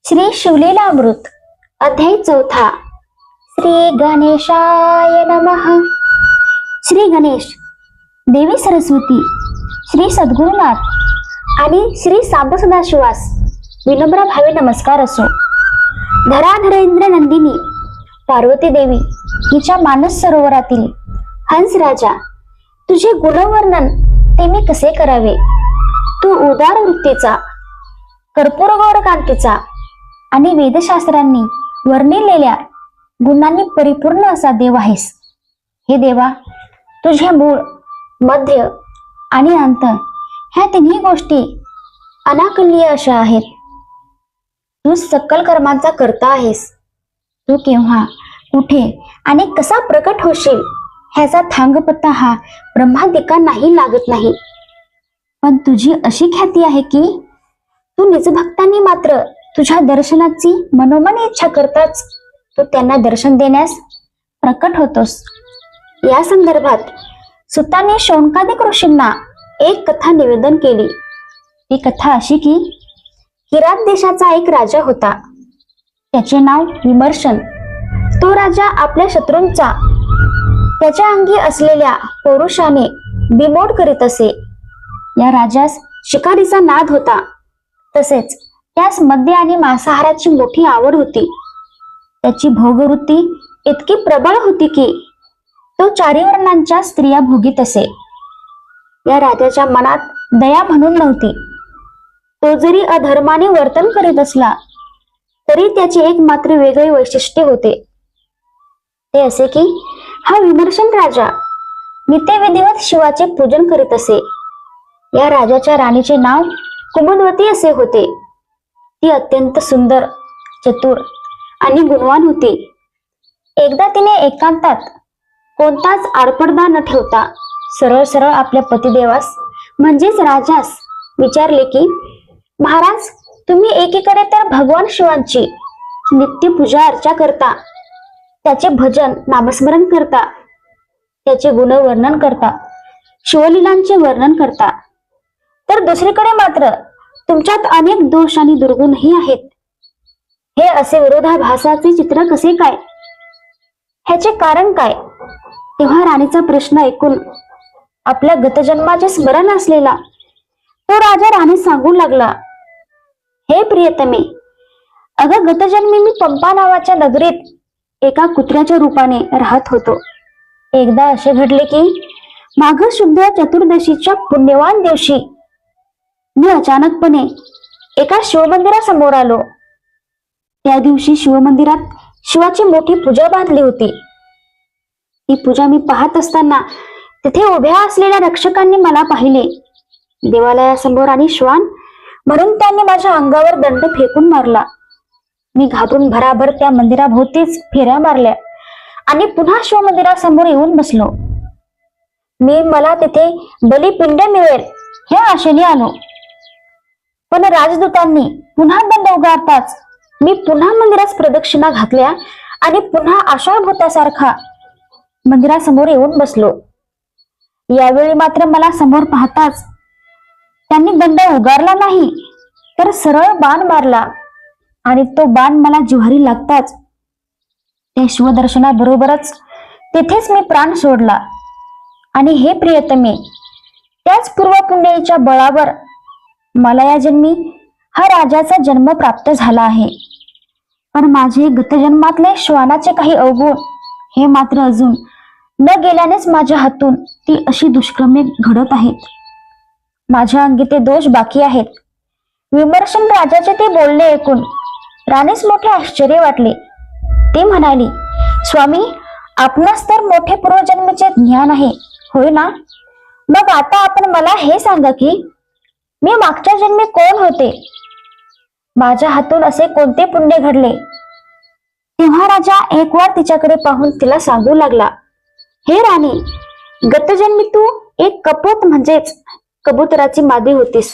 श्री शिवलीलामृत अध्याय 4. श्री गणेशाय नमः. श्री गणेश, देवी सरस्वती, श्री सद्गुरुनाथ आणि श्री सांब सदाशिवास विनम्र भावे नमस्कार असो. धराधरेंद्र नंदिनी पार्वती देवी हिच्या मानस सरोवरातील हंस राजा, तुझे गुणवर्णन ते मी कसे करावे. तू उदार वृत्तीचा, कर्पूरगौर कांतीचा आणि वेदशास्त्रांनी वर्णिलेल्या गुणांनी परिपूर्ण असा देव आहेस. हे देवा, तुझे मूळ, मध्य आणि अंत ह्या तिन्ही गोष्टी अनाकलनीय अशा आहेत. तू सकल कर्मांचा कर्ता आहेस. तू केव्हा, कुठे आणि कसा प्रकट होशील ह्याचा थांगपत्ता हा ब्रह्मादिकांनाही लागत नाही. पण तुझी अशी ख्याती आहे की तू निजभक्तांनी मात्र तुझ्या दर्शनाची मनोमन इच्छा करताच तू त्यांना दर्शन देण्यास प्रकट होतोस. या संदर्भात सुताने शौनकादिक ऋषींना एक कथा निवेदन केली. ती कथा अशी की किरात देशाचा एक राजा होता. त्याचे नाव विमर्शन. तो राजा आपल्या शत्रूंचा त्याच्या अंगी असलेल्या पौरुषाने बिमोड करीत असे. या राजास शिकारीचा नाद होता. तसेच त्यास मद्य आणि मांसाहाराची मोठी आवड होती. त्याची भोगवृत्ती इतकी प्रबळ होती की तो चारी वर्णांच्या स्त्रिया भोगीत असे. या राजाच्या मनात दया म्हणून नव्हती. तो जरी अधर्माने वर्तन करीत असला तरी त्याचे एक मात्र वेगळे वैशिष्ट्य होते. ते असे की हा विमर्शन राजा नित्यविधिवत शिवाचे पूजन करीत असे. या राजाच्या राणीचे नाव कुमुदवती असे होते. ती अत्यंत सुंदर, चतुर आणि गुणवान होती. एकदा तिने एकांतात कोणताच आडपडदा न ठेवता सरळ सरळ आपल्या पतिदेवास म्हणजेच राजास विचारले की, महाराज, तुम्ही एकीकडे तर भगवान शिवांची नित्य पूजा अर्चा करता, त्याचे भजन नामस्मरण करता, त्याचे गुणवर्णन करता, शिवलीलांचे वर्णन करता, तर दुसरीकडे मात्र तुमच्यात अनेक दोष आणि दुर्गुणही आहेत. हे असे विरोधाभासाचे चित्र कसे काय? ह्याचे कारण काय? तेव्हा राणीचा प्रश्न ऐकून आपल्या गतजन्माचे स्मरण असलेला तो राजा राणीस सांगू लागला, हे प्रियतमे, अगं गतजन्मी मी पंपा नावाच्या नगरीत एका कुत्र्याच्या रूपाने राहत होतो. एकदा असे घडले की माघ शुद्ध चतुर्दशीच्या पुण्यवान दिवशी मी अचानकपणे एका शिवमंदिरासमोर आलो. त्या दिवशी शिवमंदिरात शिवाची मोठी पूजा बांधली होती. ती पूजा मी पाहत असताना तिथे उभ्या असलेल्या रक्षकांनी मला पाहिले. देवालयासमोर आणि श्वान म्हणून त्यांनी माझ्या अंगावर दंड फेकून मारला. मी घाबरून भराभर त्या मंदिराभोवतीच फेऱ्या मारल्या आणि पुन्हा शिवमंदिरासमोर येऊन बसलो. मला तिथे बलिपिंड मिळेल ह्या आशेने आलो. पण राजदूतांनी पुन्हा दंड उगारताच मी पुन्हा मंदिरास प्रदक्षिणा घातल्या आणि पुन्हा आशाभूतासारखा मंदिरासमोर येऊन बसलो. यावेळी मात्र मला समोर पाहताच त्यांनी दंड उगारला नाही तर सरळ बाण मारला आणि तो बाण मला जिव्हारी लागताच त्या शिवदर्शनाबरोबरच तिथेच मी प्राण सोडला. आणि हे प्रियतमे, त्याच पूर्वपुण्याईच्या बळावर मला या जन्मी हा राजाचा जन्म प्राप्त झाला आहे. पण माझे गतजन्मातले श्वानाचे काही अवगुण हे मात्र अजून न गेल्यानेच माझ्या हातून ती अशी दुष्क्रमे घडत आहेत. माझ्या अंगी ते दोष बाकी आहेत. विमर्शन राजाचे ते बोलणे ऐकून राणीस मोठे आश्चर्य वाटले. ती म्हणाली, स्वामी, आपणास तर मोठे पूर्वजन्मीचे ज्ञान आहे, होय ना? मग आता आपण मला हे सांगा की मी मागच्या जन्मी कोण होते? माझ्या हातून असे कोणते पुण्य घडले? तेव्हा राजा एक वार तिच्याकडे पाहून तिला सांगू लागला, हे राणी, गतजन्मी तू एक कपोत म्हणजेच कबुतराची मादी होतीस.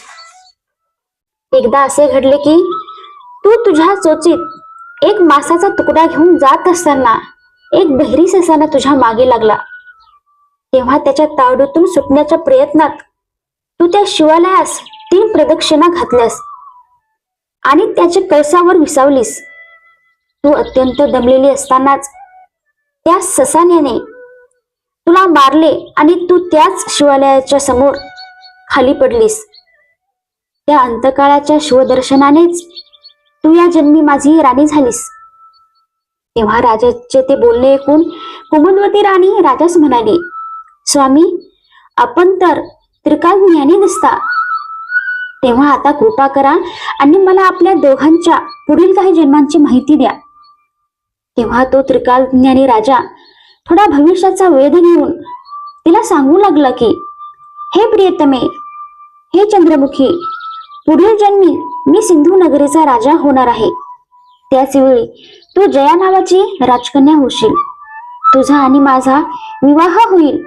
एकदा असे घडले की तू तुझ्या चोचीत एक मांसाचा तुकडा घेऊन जात असताना एक बहिरी ससाना तुझ्या मागे लागला. तेव्हा त्याच्या तावडीतून सुटण्याच्या प्रयत्नात तू त्या शिवालयास 3 प्रदक्षिणा घातल्यास आणि त्याच्या कळसावर विसावलीस. तू अत्यंत दमलेली असतानाच त्या ससाण्याने तुला मारले आणि तू त्याच शिवालयाच्या समोर खाली पडलीस. त्या अंतकाळाच्या शिवदर्शनानेच तू या जन्मी माझी राणी झालीस. तेव्हा राजाचे ते बोलणे ऐकून कुमुदवती राणी राजास म्हणाली, स्वामी, आपण तर त्रिकालज्ञानी दिसता. तेव्हा आता कृपा करा आणि मला आपल्या दोघांच्या पुढील काही जन्मांची माहिती द्या. तेव्हा तो त्रिकालज्ञानी राजा थोडा भविष्याचा वेध घेऊन तिला सांगू लागला की, हे प्रियतमे, हे चंद्रमुखी, पुढील जन्मी मी सिंधू नगरीचा राजा होणार आहे. त्याच वेळी तू जया नावाची राजकन्या होशील. तुझा आणि माझा विवाह होईल.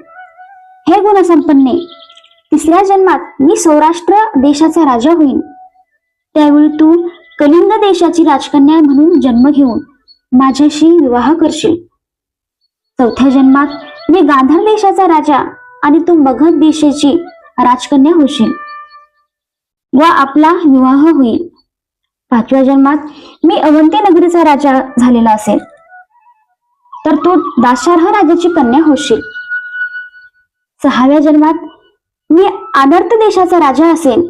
हे गुणसंपन्ने, तिसऱ्या जन्मात मी सौराष्ट्र देशाचा राजा होईन. त्यावेळी तू कलिंग देशाची राजकन्या म्हणून जन्म घेऊन माझ्याशी विवाह करशील. चौथ्या जन्मात मी गांधार देशाचा राजा आणि तू मगध देशाची राजकन्या होशील व आपला विवाह होईल. पाचव्या जन्मात मी अवंती नगरीचा राजा झालेला असेल तर तू दाशार्ह राजाची कन्या होशील. सहाव्या जन्मात मी आनर्त देशाचा राजा असेन.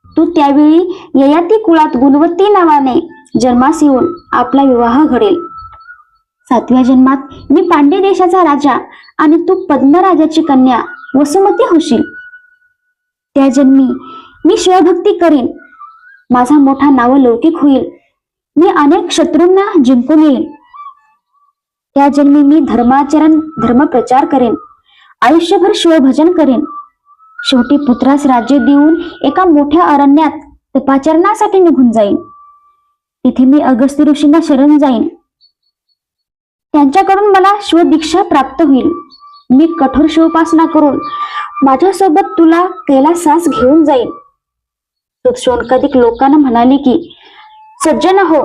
तू त्यावेळी ययाती कुळात गुणवती नावाने जन्मास येऊन आपला विवाह घडेल. सातव्या जन्मात मी पांड्य देशाचा राजा आणि तू पद्मराजाची कन्या वसुमती होशील. त्या जन्मी मी शिवभक्ती करीन. माझा मोठा नावलौकिक होईल. मी अनेक शत्रूंना जिंकून येईन. त्या जन्मी मी धर्माचरण धर्मप्रचार करेन. आयुष्यभर शिवभजन करेन. शेवटी पुत्रास राज्य देऊन एका मोठ्या अरण्यात तपाचरणासाठी निघून जाईन. तिथे मी अगस्त्य ऋषींना शरण जाईन. त्यांच्याकडून मला शिवदीक्षा प्राप्त होईल. मी कठोर शिवोपासना करून माझ्यासोबत तुला कैलासास घेऊन जाईन. शौनकादिक लोकांना म्हणाले की, सज्जन हो,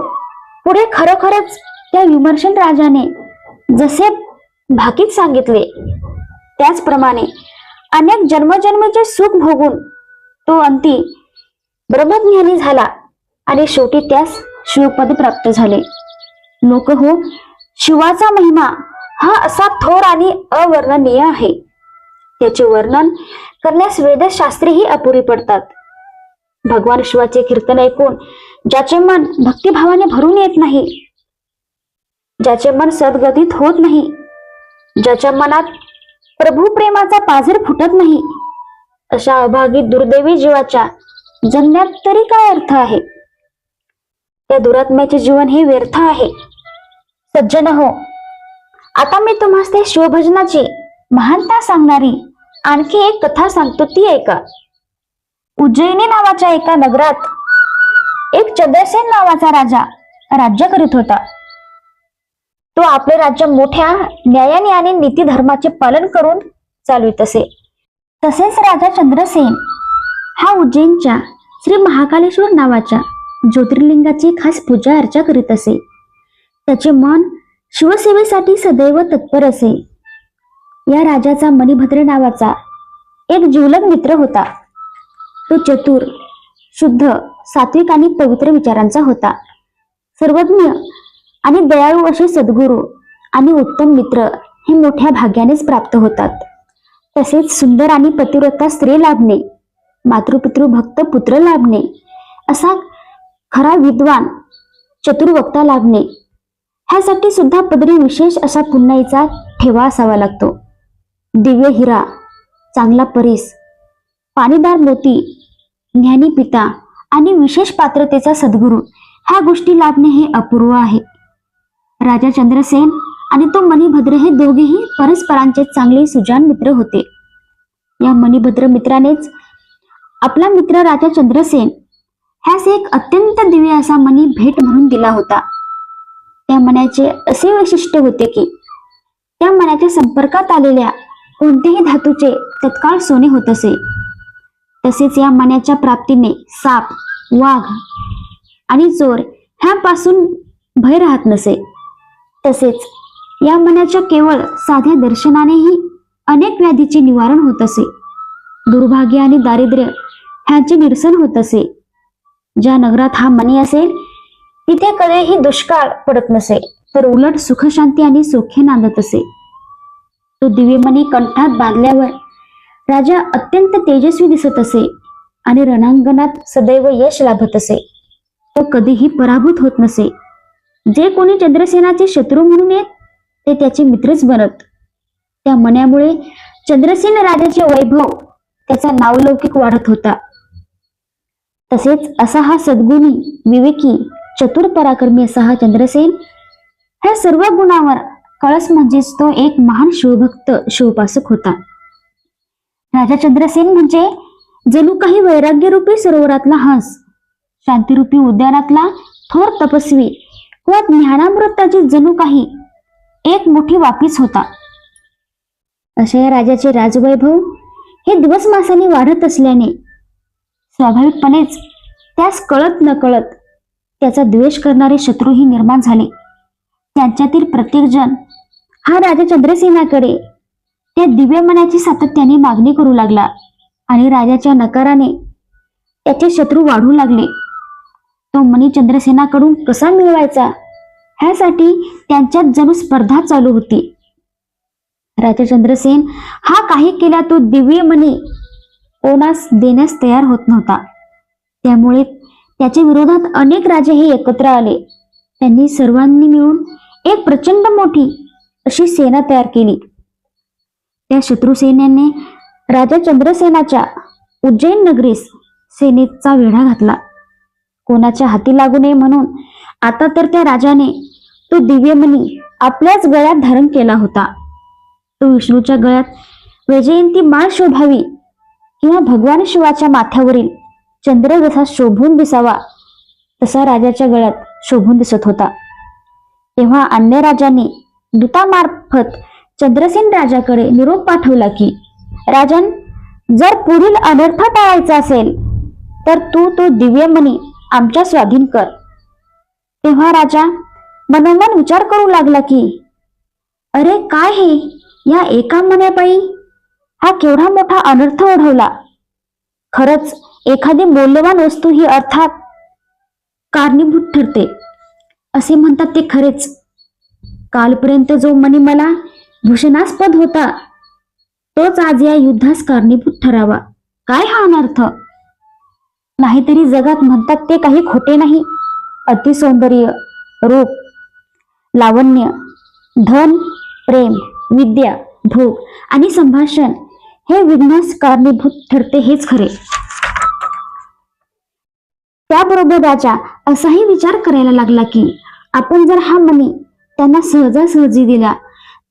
पुढे खरोखरच त्या विमर्शन राजाने जसे भाकीत सांगितले त्याचप्रमाणे अनेक जन्मजन्मीचे सुख भोगून तो अंती ब्रह्मज्ञानी झाला आणि शेवटी त्यास शिवपद प्राप्त झाले. लोक हो, शिवाचा महिमा हा असा थोर आणि अवर्णनीय आहे. त्याचे वर्णन करण्यास वेदशास्त्रेही अपुरी पडतात. भगवान शिवाचे कीर्तन ऐकून ज्याचे मन भक्तिभावाने भरून येत नाही, ज्याचे मन सद्गतीत होत नाही, ज्याच्या मनात प्रभू प्रेमाचा पाझर फुटत नाही, अशा अभागी दुर्दैवी जीवाच्या जगण्यात तरी काय अर्थ आहे? त्या दुरात्म्याचे जीवन हे व्यर्थ आहे. सज्जन हो, आता मी तुम्हास ते शिवभजनाची महानता सांगणारी आणखी एक कथा सांगतो, ती ऐका. उज्जैनी नावाच्या एका नगरात एक चंद्रसेन नावाचा राजा राज्य करीत होता. तो आपले राज्य मोठ्या न्यायाने आणि नीती धर्माचे पालन करून चालवित असे. तसेच राजा चंद्रसेन हा उज्जैनच्या श्री महाकालेश्वर नावाच्या ज्योतिर्लिंगाची खास पूजा अर्चा करीत असे. त्याचे मन शिवसेवेसाठी सदैव तत्पर असे. या राजाचा मणिभद्र नावाचा एक जिवलग मित्र होता. तो चतुर, शुद्ध, सात्विक आणि पवित्र विचारांचा होता. सर्वज्ञ आणि दयाळू असे सद्गुरू आणि उत्तम मित्र हे मोठ्या भाग्यानेच प्राप्त होतात. तसेच सुंदर आणि पतिव्रता स्त्री लाभणे, मातृपितृ भक्त पुत्र लाभणे, असा खरा विद्वान चतुर्वक्ता लाभणे, ह्यासाठी सुद्धा पदरी विशेष असा पुन्हाईचा ठेवा असावा लागतो. दिव्य हिरा, चांगला परीस, पाणीदार मोती, ज्ञानी पिता आणि विशेष पात्रतेचा सद्गुरू ह्या गोष्टी लाभणे हे अपूर्व आहे. राजा चंद्रसेन आणि तो मणिभद्र हे दोघेही परस्परांचे चांगले सुजान मित्र होते. या मणिभद्र मित्रानेच आपला मित्र राजा चंद्रसेन ह्यास एक अत्यंत दिव्य असा मणी भेट म्हणून दिला होता. त्या मण्याचे असे वैशिष्ट्य होते की त्या मण्याच्या संपर्कात आलेल्या कोणत्याही धातूचे तत्काळ सोने होत असे. तसेच या मण्याच्या प्राप्तीने साप, वाघ आणि चोर ह्यापासून भय राहत नसे. तसेच या मण्याच्या केवळ साध्या दर्शनानेही अनेक व्याधीचे निवारण होत असे. दुर्भाग्य आणि दारिद्र्य ह्याचे निरसन होत असे. ज्या नगरात हा मणी असेल तिथे कधीही दुष्काळ पडत नसे, तर उलट सुखशांती आणि सौख्य नांदत असे. तो दिव्यमणी कंठात बांधल्यावर राजा अत्यंत तेजस्वी दिसत असे आणि रणांगणात सदैव यश लाभत असे. तो कधीही पराभूत होत नसे. जे कोणी चंद्रसेनाचे शत्रू म्हणून येत ते त्याचे मित्रच बनत. त्या मण्यामुळे चंद्रसेन राजाचे वैभव, त्याचा नावलौकिक वाढत होता. तसेच असा हा सद्गुणी, विवेकी, चतुर, पराक्रमी असा हा चंद्रसेन, ह्या सर्व गुणावर कळस म्हणजेच तो एक महान शिवभक्त, शिवोपासक होता. राजा चंद्रसेन म्हणजे जणू काही वैराग्यरूपी सरोवरातला हंस, शांतिरूपी उद्यानातला थोर तपस्वी व ज्ञानामृताची जणू काही एक मोठी वापीच होता. अशा या राजाचे राजवैभव हे दिवस मासाने वाढत असल्याने स्वाभाविकपणेच त्यास कळत नकळत त्याचा द्वेष करणारे शत्रूही निर्माण झाले. त्यांच्यातील प्रत्येक जण हा राजा चंद्रसेनाकडे त्या दिव्यमण्याची सातत्याने मागणी करू लागला आणि राजाच्या नकाराने त्याचे शत्रू वाढू लागले. तो मणी चंद्रसेनाकडून कसा मिळवायचा ह्यासाठी त्यांच्यात जणू स्पर्धा चालू होती. राजा चंद्रसेन हा काही केला तो दिव्यमणी कोणास देण्यास तयार होत नव्हता. त्यामुळे त्याच्या विरोधात अनेक राजेही एकत्र आले. त्यांनी सर्वांनी मिळून एक प्रचंड मोठी अशी सेना तयार केली. त्या शत्रू सैन्याने राजा चंद्रसेनाच्या उज्जैन नगरीस सेनेचा वेढा घातला. कोणाच्या हाती लागू नये म्हणून आता तर त्या राजाने तो दिव्यमणी आपल्याच गळ्यात धारण केला होता. तो विष्णूच्या गळ्यात वैजयंती माळ शोभावी किंवा भगवान शिवाच्या माथ्यावरील चंद्र जसा शोभून दिसावा तसा राजाच्या गळ्यात शोभून दिसत होता. तेव्हा अन्य राजांनी दूतामार्फत चंद्रसेन राजाकडे निरोप पाठवला की, राजन, जर पुढील अनर्थ टाळायचा असेल तर तू तो दिव्यमणी आमच्या स्वाधीन कर. तेव्हा राजा मनोमन विचार करू लागला की, अरे काय हे, या एका मण्यापायी हा केवढा मोठा अनर्थ ओढवला. खरंच एखादी मौल्यवान वस्तू ही अर्थात कारणीभूत ठरते असे म्हणतात ते खरेच. कालपर्यंत जो मणी मला भूषणास्पद होता तोच आज या युद्धास कारणीभूत ठरावा. काय हा अनर्थ. नाहीतरी जगात म्हणतात ते काही खोटे नाही. अतिसौंदर्य, रूप, लावण्य, धन, प्रेम, विद्या, भोग आणि संभाषण हे विघ्नास कारणीभूत ठरते हेच खरे. त्याबरोबर राजा असाही विचार करायला लागला की, आपण जर हा मणी त्यांना सहजासहजी दिला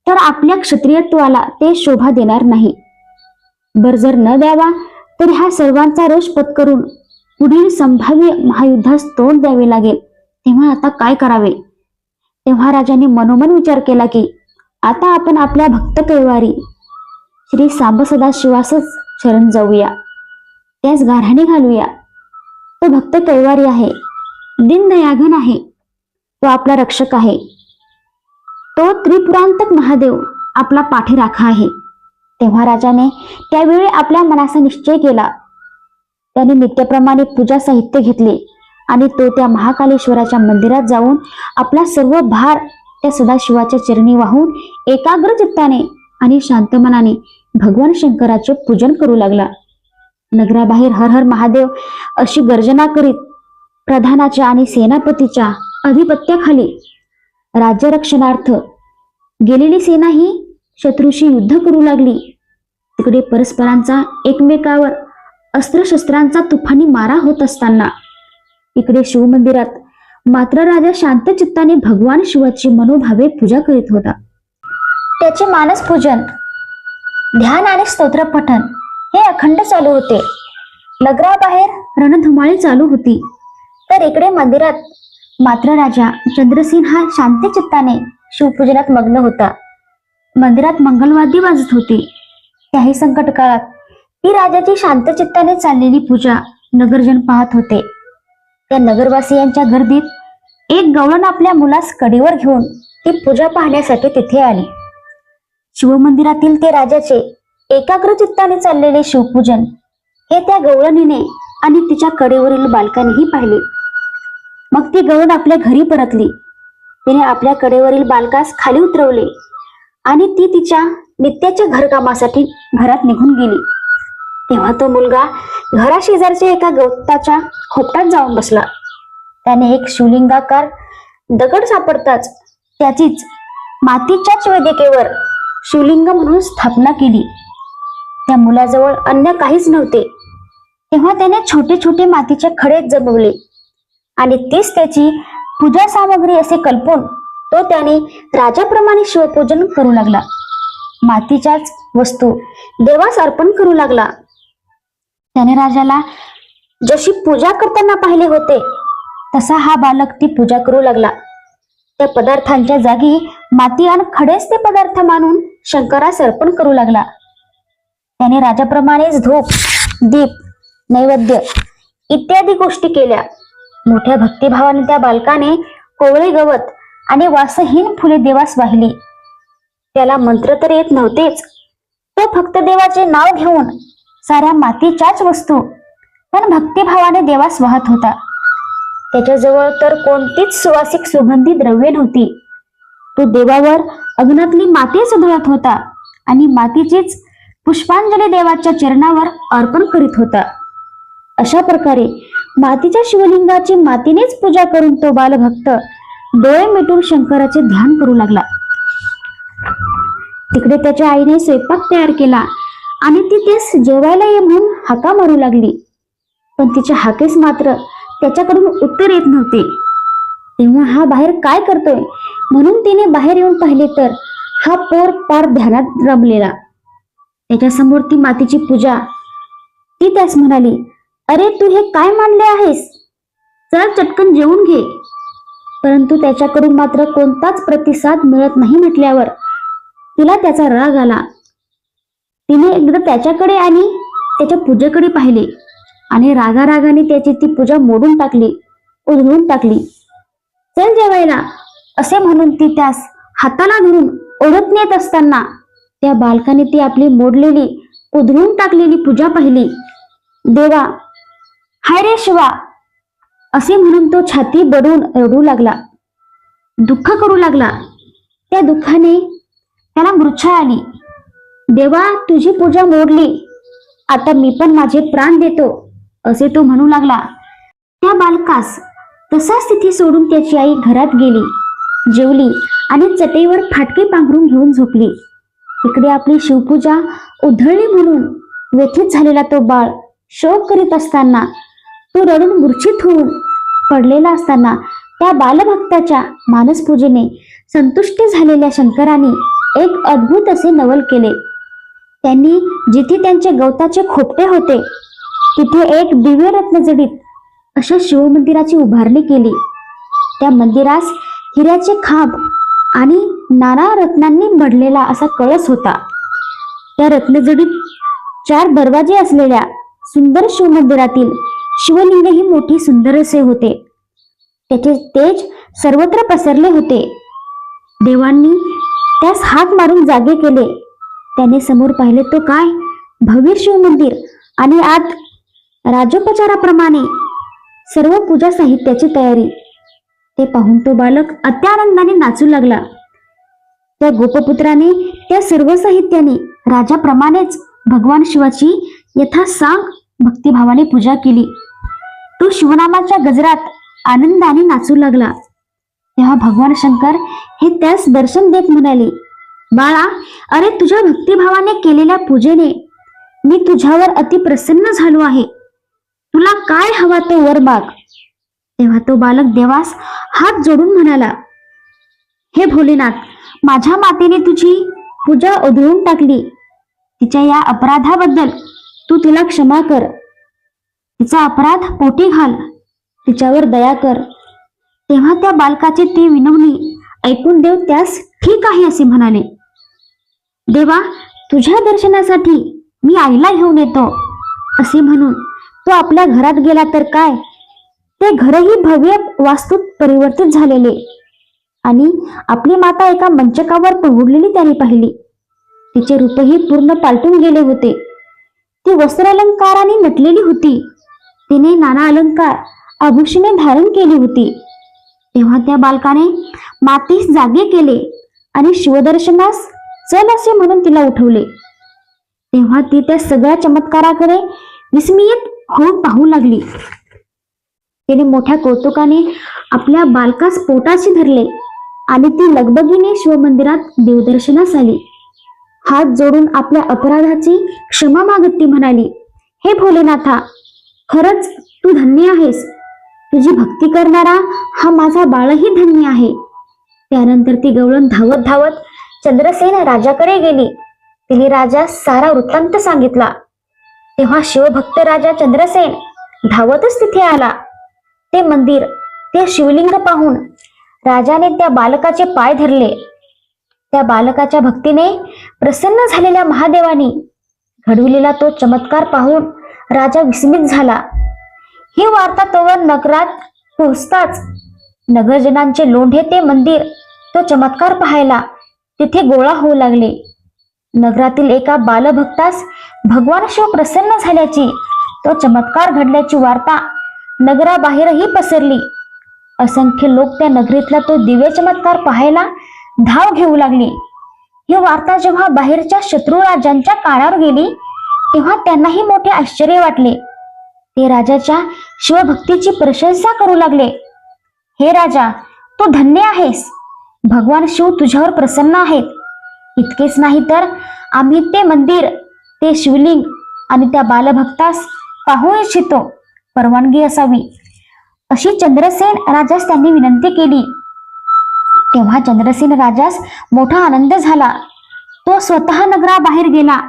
तर आपल्या क्षत्रियत्वाला ते शोभा देणार नाही. बर जर न द्यावा तर ह्या सर्वांचा रोष पत्करून पुढील संभाव्य महायुद्धास तोंड द्यावे लागेल. तेव्हा आता काय करावे. तेव्हा राजाने मनोमन विचार केला की, आता आपण आपल्या भक्त कैवारी श्री सांब सदाशिवासच शरण जाऊया. त्यास गाऱ्हाणे घालूया. तो भक्त कैवारी आहे, दीनदयाघन आहे, तो आपला रक्षक आहे. तो त्रिपुरांतक महादेव आपला पाठीराखा आहे. तेव्हा राजाने त्यावेळी आपल्या मनाचा निश्चय केला. त्याने नित्यप्रमाणे पूजा साहित्य घेतले आणि तो त्या महाकालेश्वराच्या मंदिरात जाऊन आपला सर्व भार त्या सदाशिवाच्या चरणी वाहून एकाग्र चित्ताने आणि शांत मनाने भगवान शंकराचे पूजन करू लागला. नगराबाहेर हर हर महादेव अशी गर्जना करीत प्रधानाच्या आणि सेनापतीच्या अधिपत्याखाली राज्यरक्षणार्थ गेलेली सेना ही शत्रूशी युद्ध करू लागली. तिकडे परस्परांचा एकमेकावर अस्त्रशस्त्रांचा तुफानी मारा होत असताना इकडे शिवमंदिरात मात्र राजा शांत चित्ताने भगवान शिवाची मनोभावे पूजा करीत होता. त्याचे मानस पूजन, ध्यान आणि स्तोत्र पठण हे अखंड चालू होते. नगराबाहेर रणधुमाळी चालू होती. तर इकडे मंदिरात मात्र राजा चंद्रसेन हा शांत चित्ताने शिवपूजनात मग्न होता. मंदिरात मंगलवाद्य वाजत होती. त्याही संकट काळात ती राजाची शांत चित्ताने चाललेली पूजा नगरजन पाहत होते. त्या नगरवासियांच्या गर्दीत एक गवळण आपल्या मुलास कडीवर घेऊन ती पूजा पाहण्यासाठी तिथे आली. शिवमंदिरातील ते राजाचे एकाग्र चित्ताने चाललेले शिवपूजन हे त्या गवळणीने आणि तिच्या कडेवरील बालकानेही पाहिले. मग ती गवळण आपल्या घरी परतली. तिने आपल्या कडेवरील बालकास खाली उतरवले आणि ती तिच्या नित्याच्या घरकामासाठी घरात निघून गेली. तेव्हा तो मुलगा घराशेजारच्या एका गवताच्या खोपटात जाऊन बसला. त्याने एक शिवलिंगाकार दगड सापडताच त्याचीच मातीच्याच वेदिकेवर शिवलिंग म्हणून स्थापना केली. त्या मुलाजवळ अन्य काहीच नव्हते. तेव्हा त्याने छोटे छोटे मातीचे खडे जमवले आणि तीच त्याची पूजा सामग्री असे कल्पून तो त्याने राजाप्रमाणे शिवपूजन करू लागला. मातीच्याच वस्तू देवास अर्पण करू लागला. त्याने राजाला जशी पूजा करताना पाहिले होते तसा हा बालक ती पूजा करू लागला. त्या पदार्थांच्या जागी माती आणि खडेच ते पदार्थ मानून शंकरास अर्पण करू लागला. त्याने राजाप्रमाणेच धूप, दीप, नैवेद्य इत्यादी गोष्टी केल्या. मोठ्या भक्तिभावाने त्या बालकाने कोवळे गवत आणि वासहीन फुले देवास वाहिली. त्याला मंत्र तर येत नव्हतेच. तो फक्त देवाचे नाव घेऊन साऱ्या मातीच्याच वस्तू पण भक्तिभावाने देवास वाहत होता. त्याच्याजवळ तर कोणतीच सुवासिक सुगंधी द्रव्ये नव्हती. तो देवावर अग्नातली मातीच उधळत होता आणि मातीचीच पुष्पांजली देवाच्या चरणावर अर्पण करीत होता. अशा प्रकारे मातीच्या शिवलिंगाची मातीनेच पूजा करून तो बालभक्त डोळे मिटून शंकराचे ध्यान करू लागला. तिकडे त्याच्या आईने स्वयंपाक तयार केला आणि ती तेच जेवायला ये म्हणून हाका मारू लागली. पण तिच्या हाकेस मात्र त्याच्याकडून उत्तर येत नव्हते. तेव्हा हा बाहेर काय करतोय म्हणून तिने बाहेर येऊन पाहिले तर हा पोर पार ध्यानात रमलेला. त्याच्या समोर ती मातीची पूजा. ती त्यास म्हणाली, अरे तू हे काय मानले आहेस? चल चटकन जेवून घे. परंतु त्याच्याकडून मात्र कोणताच प्रतिसाद मिळत नाही म्हटल्यावर तिला त्याचा राग आला. तिने एकदा त्याच्याकडे आणि त्याच्या पूजेकडे पाहिले आणि रागारागाने त्याची ती पूजा मोडून टाकली, उधळून टाकली. चल जेवायला असे म्हणून ती त्यास हाताला धरून ओढत नेत असताना त्या बालकाने ती आपली मोडलेली, उधळून टाकलेली पूजा पाहिली. देवा, हाय रे शिवा असे म्हणून तो छाती बडवून रडू लागला, दुःख करू लागला. त्या दुःखाने त्याला मूर्छा आली. देवा, तुझी पूजा मोडली, आता मी पण माझे प्राण देतो असे तो म्हणू लागला. त्या बालकास तसा स्थिती सोडून त्याची आई घरात गेली, जेवली आणि चटईवर फाटके पांघरून घेऊन झोपली. तिकडे आपली शिवपूजा उधळली म्हणून व्यथित झालेला तो बाळ शोक करीत असताना, तो रडून मूर्छित होऊन पडलेला असताना त्या बालभक्ताच्या मानसपूजेने संतुष्ट झालेल्या शंकराने एक अद्भुत असे नवल केले. त्यांनी जिथे त्यांचे गवताचे खोपटे होते तिथे एक दिव्य रत्नजडीत अशा शिवमंदिराची उभारणी केली. त्या मंदिरास हिऱ्याचे खांब आणि नाना रत्नांनी मढलेला असा कळस होता. त्या रत्नजडीत 4 दरवाजे असलेल्या सुंदर शिवमंदिरातील शिवलिंग ही मोठी सुंदर असे होते. त्याचे तेज सर्वत्र पसरले होते. देवांनी त्यास हाक मारून जागे केले. त्याने समोर पाहिले तो काय भव्य शिवमंदिर आणि आत राजोपचाराप्रमाणे सर्व पूजा साहित्याची तयारी. ते पाहून तो बालक अत्यानंदाने नाचू लागला. त्या गोपपुत्राने त्या सर्व साहित्याने राजाप्रमाणेच भगवान शिवाची यथासांग भक्तिभावाने पूजा केली. तो शिवनामाच्या गजरात आनंदाने नाचू लागला. तेव्हा भगवान शंकर हे त्यास दर्शन देत म्हणाले, बाळा, अरे तुझ्या भक्तिभावाने केलेल्या पूजेने मी तुझ्यावर अति प्रसन्न झालो आहे. तुला काय हवा तो वर माग. तेव्हा तो बालक देवास हात जोडून म्हणाला, हे भोलेनाथ, माझ्या मातेने तुझी पूजा उधळून टाकली. तिच्या या अपराधाबद्दल तू तिला क्षमा कर. तिचा अपराध पोटी घाल. तिच्यावर दया कर. तेव्हा त्या बालकाची ती विनवणी ऐकून देव त्यास ठीक आहे असे म्हणाले. देवा, तुझ्या दर्शनासाठी मी आईला घेऊन येतो असे म्हणून तो आपल्या घरात गेला तर काय, ते घरही भव्य वास्तूत परिवर्तित झालेले आणि आपली माता एका मंचकावर पहुडलेली त्याने पाहिली. तिचे रूपही पूर्ण पालटून गेले होते. ती वस्त्रालंकाराने नटलेली होती. तिने नाना अलंकार आभूषणे धारण केली होती. तेव्हा त्या बालकाने मातीस जागे केले आणि शिवदर्शनास चल असे म्हणून तिला उठवले. तेव्हा ती त्या सगळ्या चमत्काराकडे विस्मित होऊन पाहू लागली. तिने मोठ्या कौतुकाने आपल्या बालकास पोटाशी धरले आणि ती लगबगीने शिवमंदिरात देवदर्शनास आली. हात जोडून आपल्या अपराधाची क्षमा मागत ती म्हणाली, हे भोलेनाथा, खरंच तू धन्य आहेस. तुझी भक्ती करणारा हा माझा बाळही धन्य आहे. त्यानंतर ती गवळण धावत धावत चंद्रसेन राजाकडे गेली. तिने राजास सारा वृत्तांत सांगितला. तेव्हा शिवभक्त राजा चंद्रसेन धावतच तिथे आला. ते मंदिर, ते शिवलिंग पाहून राजाने त्या बालकाचे पाय धरले. त्या बालकाच्या भक्तीने प्रसन्न झालेल्या महादेवानी घडविलेला तो चमत्कार पाहून राजा विस्मित झाला. ही वार्ता तोवर नगरात पोहोचताच नगरजनांचे लोंढे ते मंदिर, तो चमत्कार पाहायला तिथे गोळा होऊ लागले. नगरातील एका बालभक्तास भगवान शिव प्रसन्न झाल्याची, तो चमत्कार घडल्याची वार्ता नगराबाहेरही पसरली. असंख्य लोक त्या नगरीतला तो दिव्य चमत्कार पाहायला धाव घेऊ लागली. ही वार्ता जेव्हा बाहेरच्या शत्रू राजांच्या कानावर गेली तेव्हा त्यांनाही मोठे आश्चर्य वाटले. ते राजाच्या शिवभक्तीची प्रशंसा करू लागले. हे राजा, तू धन्य आहेस. भगवान शिव तुझ्यावर प्रसन्न आहेत. इतकेच नाही तर आम्ही ते मंदिर, ते शिवलिंग आणि त्या बालभक्तास पाहू इच्छितो. परवानगी असावी अशी चंद्रसेन राजास त्यांनी विनंती केली. तेव्हा चंद्रसेन राजास मोठा आनंद झाला. तो स्वतः नगराबाहेर गेला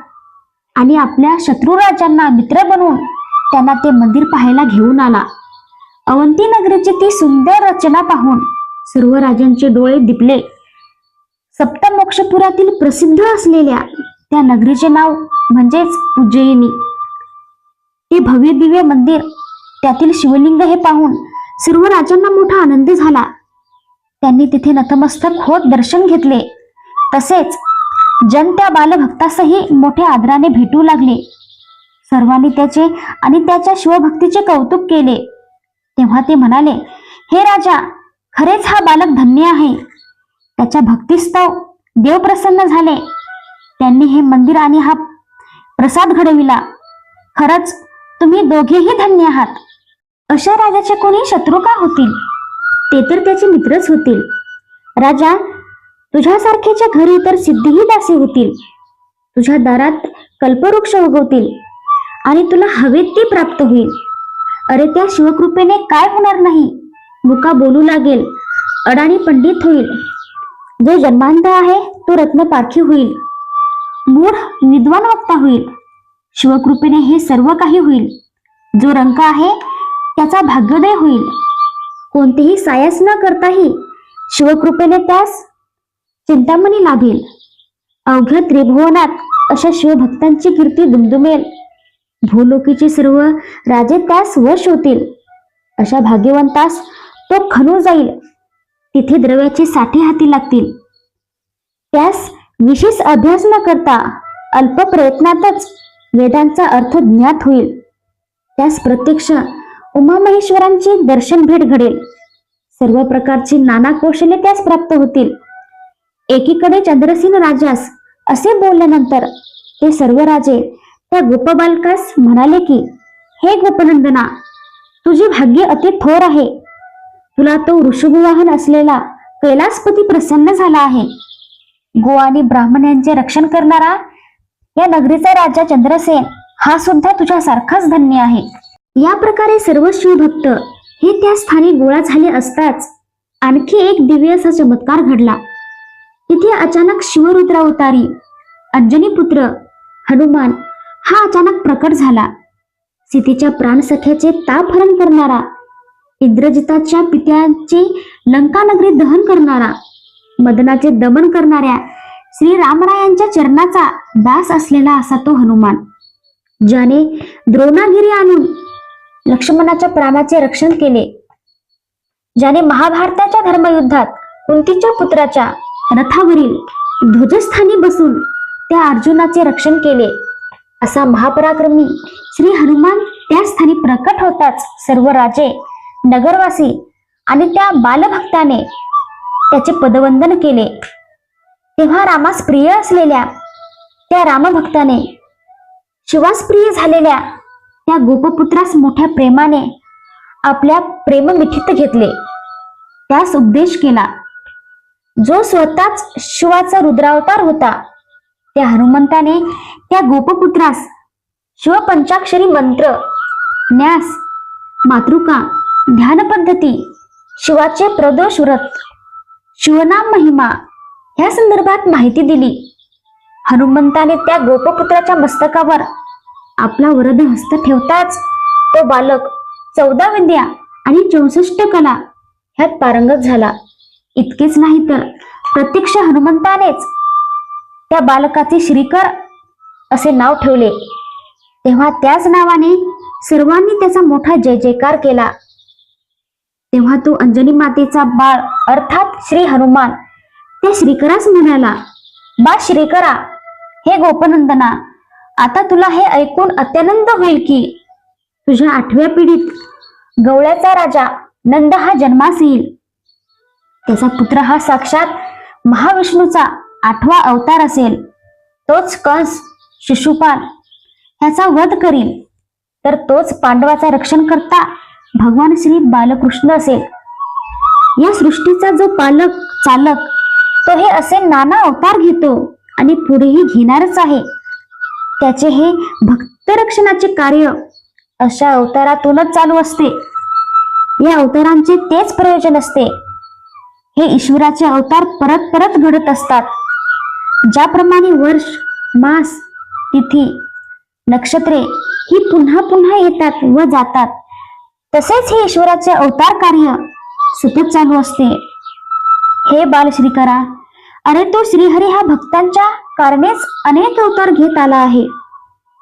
आणि आपल्या शत्रू राजांना मित्र बनवून त्यांना ते मंदिर पाहायला घेऊन आला. अवंती नगरीची ती सुंदर रचना पाहून सर्व राजांचे डोळे दिपले. सप्तमोक्षपुरातील प्रसिद्ध असलेल्या त्या नगरीचे नाव म्हणजेच उज्जयिनी. ते भव्य दिव्य मंदिर, त्यातील शिवलिंग हे पाहून सर्व राजांना मोठा आनंद झाला. त्यांनी तिथे नतमस्तक होत दर्शन घेतले. तसेच जन त्या बालभक्तासही मोठ्या आदराने भेटू लागले. सर्वांनी त्याचे आणि त्याच्या शिवभक्तीचे कौतुक केले. तेव्हा ते म्हणाले, हे राजा, खरेच हा बालक धन्य आहे. त्याच्या भक्तिस्तव देव प्रसन्न झाले. त्यांनी हे मंदिर आणि हा प्रसाद घडविला. खरंच तुम्ही दोघेही धन्य आहात. अशा राजाचे कोणी शत्रू का होतील? ते तर त्याचे मित्रच होतील. राजा, तुझ्यासारख्याच्या घरी तर सिद्धीही दासी होतील. तुझ्या दारात कल्पवृक्ष उगवतील आणि तुला हवेत ती प्राप्त होईल. अरे, त्या शिवकृपेने काय होणार नाही. मुका बोलू लागेल, अडाणी पंडित होईल. जो जन्मांध आहे तो रत्नपारखी होईल. मूढ विद्वान वक्ता होईल. शिवकृपेने हे सर्व काही होईल. जो रंक आहे त्याचा भाग्योदय होईल. कोणतेही सायास न करताही शिवकृपेने त्यास चिंतामणी लाभेल. अवघ्या त्रिभुवनात अशा शिवभक्तांची कीर्ती दुमदुमेल. भूलोकीचे सर्व राजे त्यास वश होतील. अशा भाग्यवंतास तो खणू जाईल. तिथे द्रव्याचे साठे हाती लागतील. त्यास विशेष अभ्यास न करता अल्प प्रयत्नातच वेदांचा अर्थ ज्ञात होईल. त्यास प्रत्यक्ष उमामहेश्वरांचे दर्शन भेट घडेल. सर्व प्रकारची नाना कौशल्ये त्यास प्राप्त होतील. एकीकडे चंद्रसेन राजास असे बोलल्यानंतर ते सर्व राजे त्या गोपबालकास म्हणाले की, हे गोपनंदना, तुझे भाग्य अति थोर आहे. तुला तो ऋषभवाहन असलेला कैलासपती प्रसन्न झाला आहे. गो आणि ब्राह्मण यांचे रक्षण करणारा या नगरीचा राजा चंद्रसेन हा सुद्धा तुझ्यासारखाच धन्य आहे. या प्रकारे सर्व शिवभक्त हे त्या स्थानी गोळा झाले असताच आणखी एक दिव्य असा चमत्कार घडला. तिथे अचानक शिवरुद्रावतारी अंजनी पुत्र हनुमान हा अचानक प्रकट झाला. सीतेच्या प्राणसख्याचे तापहरण करणारा, इंद्रजिताच्या पित्याचे लंका नगरी दहन करणारा, मदनाचे दमन करणाऱ्या श्री रामरायांच्या चरणाचा दास असलेला असा तो हनुमान, ज्याने द्रोणागिरी आणून लक्ष्मणाच्या प्राणाचे रक्षण केले, ज्याने महाभारताच्या धर्मयुद्धात कुंतीच्या पुत्राच्या रथावरील ध्वजस्थानी बसून त्या अर्जुनाचे रक्षण केले, असा महापराक्रमी श्री हनुमान त्या स्थानी प्रकट होताच सर्व राजे, नगरवासी आणि त्या बालभक्ताने त्याचे पदवंदन केले. तेव्हा रामास प्रिय असलेल्या त्या रामभक्ताने शिवास प्रिय झालेल्या त्या गोपपुत्रास मोठ्या प्रेमाने आपल्या प्रेममिठीत घेतले. त्यास उपदेश केला. जो स्वतःच शिवाचा रुद्रावतार होता, त्या हनुमंताने त्या गोपपुत्रास शिवपंचाक्षरी मंत्र, न्यास, मातृका, ध्यान पद्धती, शिवाचे प्रदोष व्रत, शिवनाम महिमा ह्या संदर्भात माहिती दिली. हनुमंताने त्या गोपपुत्राच्या मस्तकावर आपला वरद हस्त ठेवताच तो बालक 14 विद्या आणि 64 कला ह्यात पारंगत झाला. इतकेच नाही तर प्रत्यक्ष हनुमंतानेच त्या बालकाचे श्रीकर असे नाव ठेवले. तेव्हा त्याच नावाने सर्वांनी त्याचा मोठा जय जयकार केला. तेव्हा तो अंजनी मातेचा बाळ अर्थात श्री हनुमान त्या श्रीकरास म्हणाला, बा श्रीकरा, हे गोपनंदना, आता तुला हे ऐकून अत्यानंद होईल की तुझ्या 8व्या पिढीत गवळ्याचा राजा नंद हा जन्मास येईल. त्याचा पुत्र हा साक्षात महाविष्णूचा 8वा अवतार असेल. तोच कंस, शिशुपाल ह्याचा वध करील. तर तोच पांडवाचा रक्षण करता भगवान श्री बालकृष्ण असेल. या सृष्टीचा जो पालक चालक तो हे असे नाना अवतार घेतो आणि पुढेही घेणारच आहे. त्याचे हे भक्त रक्षणाचे कार्य अशा अवतारातूनच चालू असते. या अवतारांचे तेच प्रयोजन असते. हे ईश्वराचे अवतार परत परत घडत असतात. ज्याप्रमाणे वर्ष, मास, तिथी, नक्षत्रे ही पुन्हा पुन्हा येतात व जातात, तसेच हे ईश्वराचे अवतार कार्य सतत चालू असते. हे बाल श्रीकरा, अरे तो श्रीहरी हा भक्तांच्या कारणेच अनेक अवतार घेत आला आहे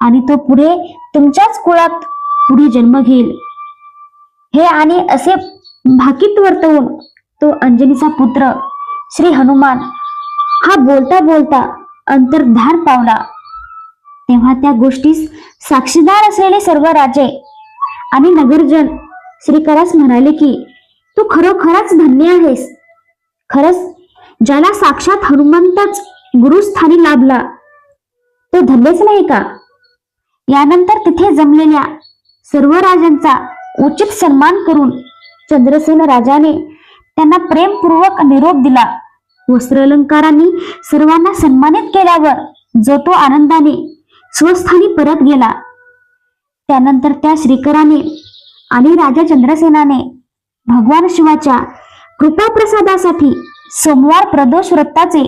आणि तो पुढे तुमच्याच कुळात पुढे जन्म घेईल. हे आणि असे भाकीत वर्तवून तो अंजनीचा पुत्र श्री हनुमान हा बोलता बोलता अंतर्धान पावला. तेव्हा त्या गोष्टीस साक्षीदार असलेले सर्व राजे आणि नगरजन श्रीकरास म्हणाले की तू खरोखरच धन्य आहेस. खरंच ज्याला साक्षात हनुमंतच गुरुस्थानी लाभला तो धन्यच नाही का. यानंतर तिथे जमलेल्या सर्व राजांचा उचित सन्मान करून चंद्रसेन राजाने त्यांना प्रेमपूर्वक निरोप दिला. वस्त्रालंकारांनी सर्वांना सन्मानित केल्यावर जो तो आनंदाने स्वस्थानी परत गेला. त्यानंतर त्या श्रीकराने आणि राजा चंद्रसेनाने भगवान शिवाच्या कृपाप्रसादासाठी सोमवार प्रदोष व्रताचे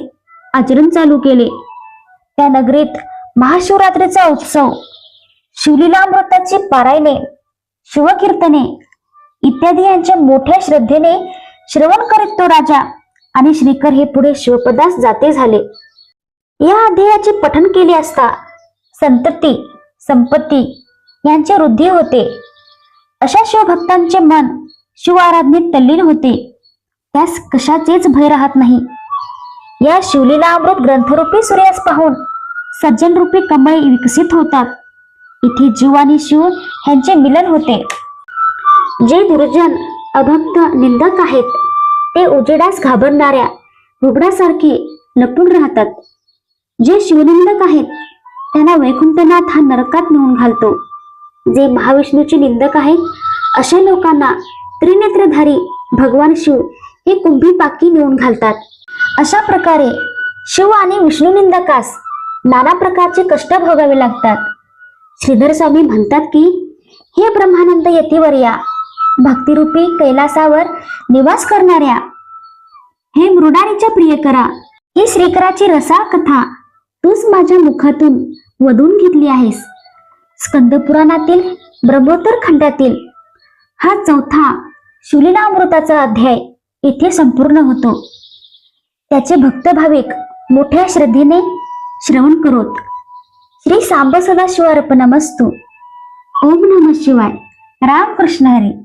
आचरण चालू केले. त्या नगरीत महाशिवरात्रीचा उत्सव, शिवलीलामृताची पारायणे, शिवकीर्तने इत्यादी यांचे मोठ्या श्रद्धेने श्रवण करीत तो राजा आणि श्रीकर हे पुढे शिवपदास जाते झाले. या अध्यायाचे पठन केले असता संतती, संपत्ती यांचे वृद्धी होते. अशा शिवभक्तांचे मन शिव आराधनेत तल्लीन होते. त्यास कशाचेच भय राहत नाही. या शिवलीलामृत ग्रंथरूपी सूर्यास पाहून सज्जन रूपी कमळे विकसित होतात. इथे जीव आणि शिव यांचे मिलन होते. जे दुर्जन, अभक्त, निंदक आहेत ते उजेडास घाबरणाऱ्या रुग्णासारखे लपून राहतात. जे शिवनिंदक आहेत त्यांना वैकुंठनाथ हा नरकात नेऊन घालतो. जे महाविष्णूचे निंदक आहेत अशा लोकांना त्रिनेत्रधारी भगवान शिव हे कुंभी पाकी नेऊन घालतात. अशा प्रकारे शिव आणि विष्णू निंदकास नाना प्रकारचे कष्ट भोगावे लागतात. श्रीधर स्वामी म्हणतात की हे ब्रह्मानंद यतिवर्या, भक्तिरूपी कैलासावर निवास करणाऱ्या, हे मृडारीच्या प्रियकरा, ही श्रीकराची रसाळ कथा तूच माझ्या मुखातून वधून घेतली आहेस. स्कंद पुराणातील ब्रह्मोत्तर खंडातील हा 4था शिवलीलामृताचा अध्याय इथे संपूर्ण होतो. त्याचे भक्त भाविक मोठ्या श्रद्धेने श्रवण करोत. श्री सांब सदाशिव अर्पणमस्तु. ओम नमः शिवाय. रामकृष्ण हरी.